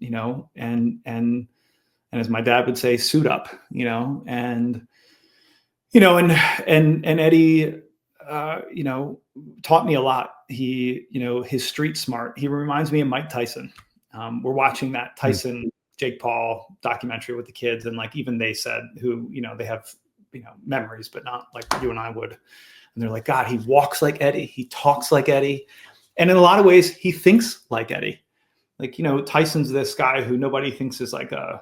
as my dad would say, suit up, and Eddie, taught me a lot. He, his street smart. He reminds me of Mike Tyson. We're watching that Tyson, Jake Paul documentary with the kids. And like, even they said who, they have, memories, but not like you and I would. And they're like, God, he walks like Eddie. He talks like Eddie. And in a lot of ways, he thinks like Eddie. Like, Tyson's this guy who nobody thinks is like a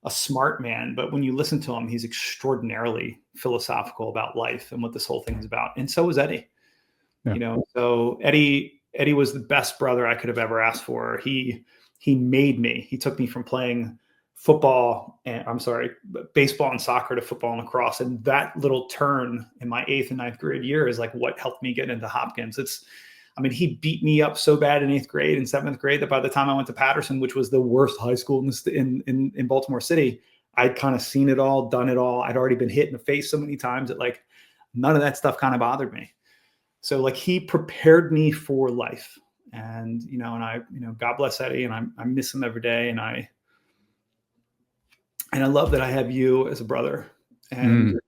smart man, but when you listen to him, he's extraordinarily philosophical about life and what this whole thing is about. And so was Eddie. Yeah. So Eddie was the best brother I could have ever asked for. He made me. He took me from playing baseball and soccer to football and lacrosse. And that little turn in my 8th and 9th grade year is like what helped me get into Hopkins. He beat me up so bad in 8th grade and 7th grade that by the time I went to Patterson, which was the worst high school in Baltimore City, I'd kind of seen it all, done it all. I'd already been hit in the face so many times that like none of that stuff kind of bothered me. So like he prepared me for life. And, and I, God bless Eddie, and I miss him every day. And I love that I have you as a brother. And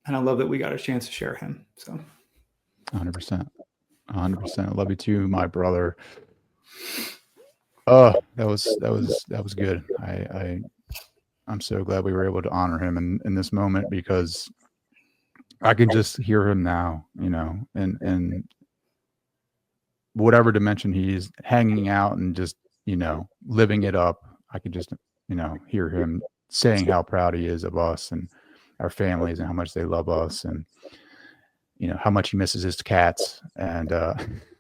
I love that we got a chance to share him. So 100%. I love you too, my brother. Oh, that was good. I'm so glad we were able to honor him in this moment, because I can just hear him now, and whatever dimension he's hanging out and just, living it up. I could just, hear him saying how proud he is of us and our families and how much they love us, and how much he misses his cats, and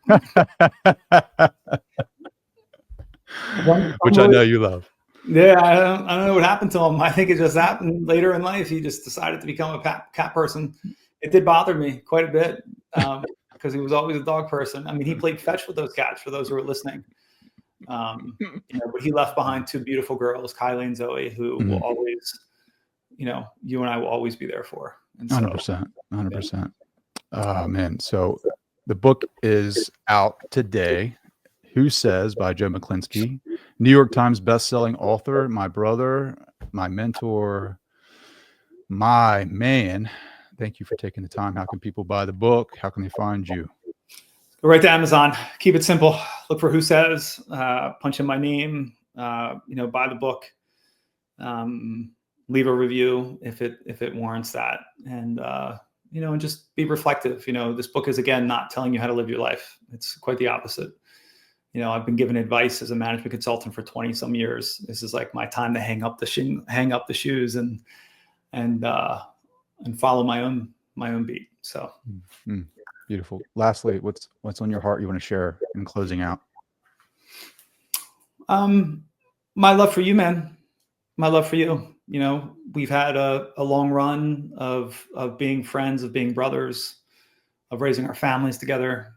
which I know you love. Yeah, I don't know what happened to him. I think it just happened later in life. He just decided to become a cat person. It did bother me quite a bit because he was always a dog person. He played fetch with those cats, for those who are listening. But he left behind 2 beautiful girls, Kylie and Zoe, who will always, you and I will always be there for. And so, 100%. Yeah. Oh man. So the book is out today. Who Says by Joe Mechlinski, New York Times bestselling author, my brother, my mentor, my man. Thank you for taking the time. How can people buy the book? How can they find you? Go right to Amazon. Keep it simple. Look for Who Says, punch in my name, buy the book, leave a review if it warrants that. And, and just be reflective. This book is, again, not telling you how to live your life. It's quite the opposite. I've been given advice as a management consultant for 20 some years. This is like my time to hang up the shoes and follow my own beat. So Beautiful. Lastly, what's on your heart you want to share in closing out? My love for you, man. My love for you. You know, we've had a long run of being friends, of being brothers, of raising our families together.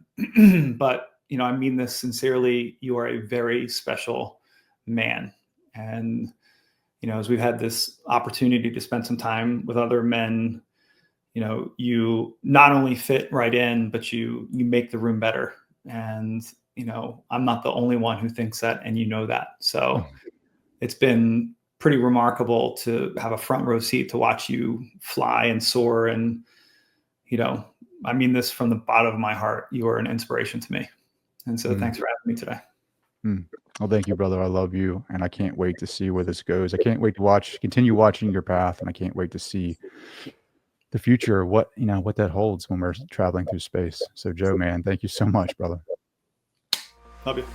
But, you know, I mean this sincerely. You are a very special man. And, you know, as we've had this opportunity to spend some time with other men, you know, you not only fit right in, but you make the room better. And, you know, I'm not the only one who thinks that, and you know that. So it's been pretty remarkable to have a front row seat to watch you fly and soar. And, you know, I mean this from the bottom of my heart. You are an inspiration to me. And so thanks for having me today. Well, thank you, brother. I love you, and I can't wait to see where this goes. I can't wait to continue watching your path, and I can't wait to see the future, what that holds when we're traveling through space. So, Joe, man, thank you so much, brother. Love you.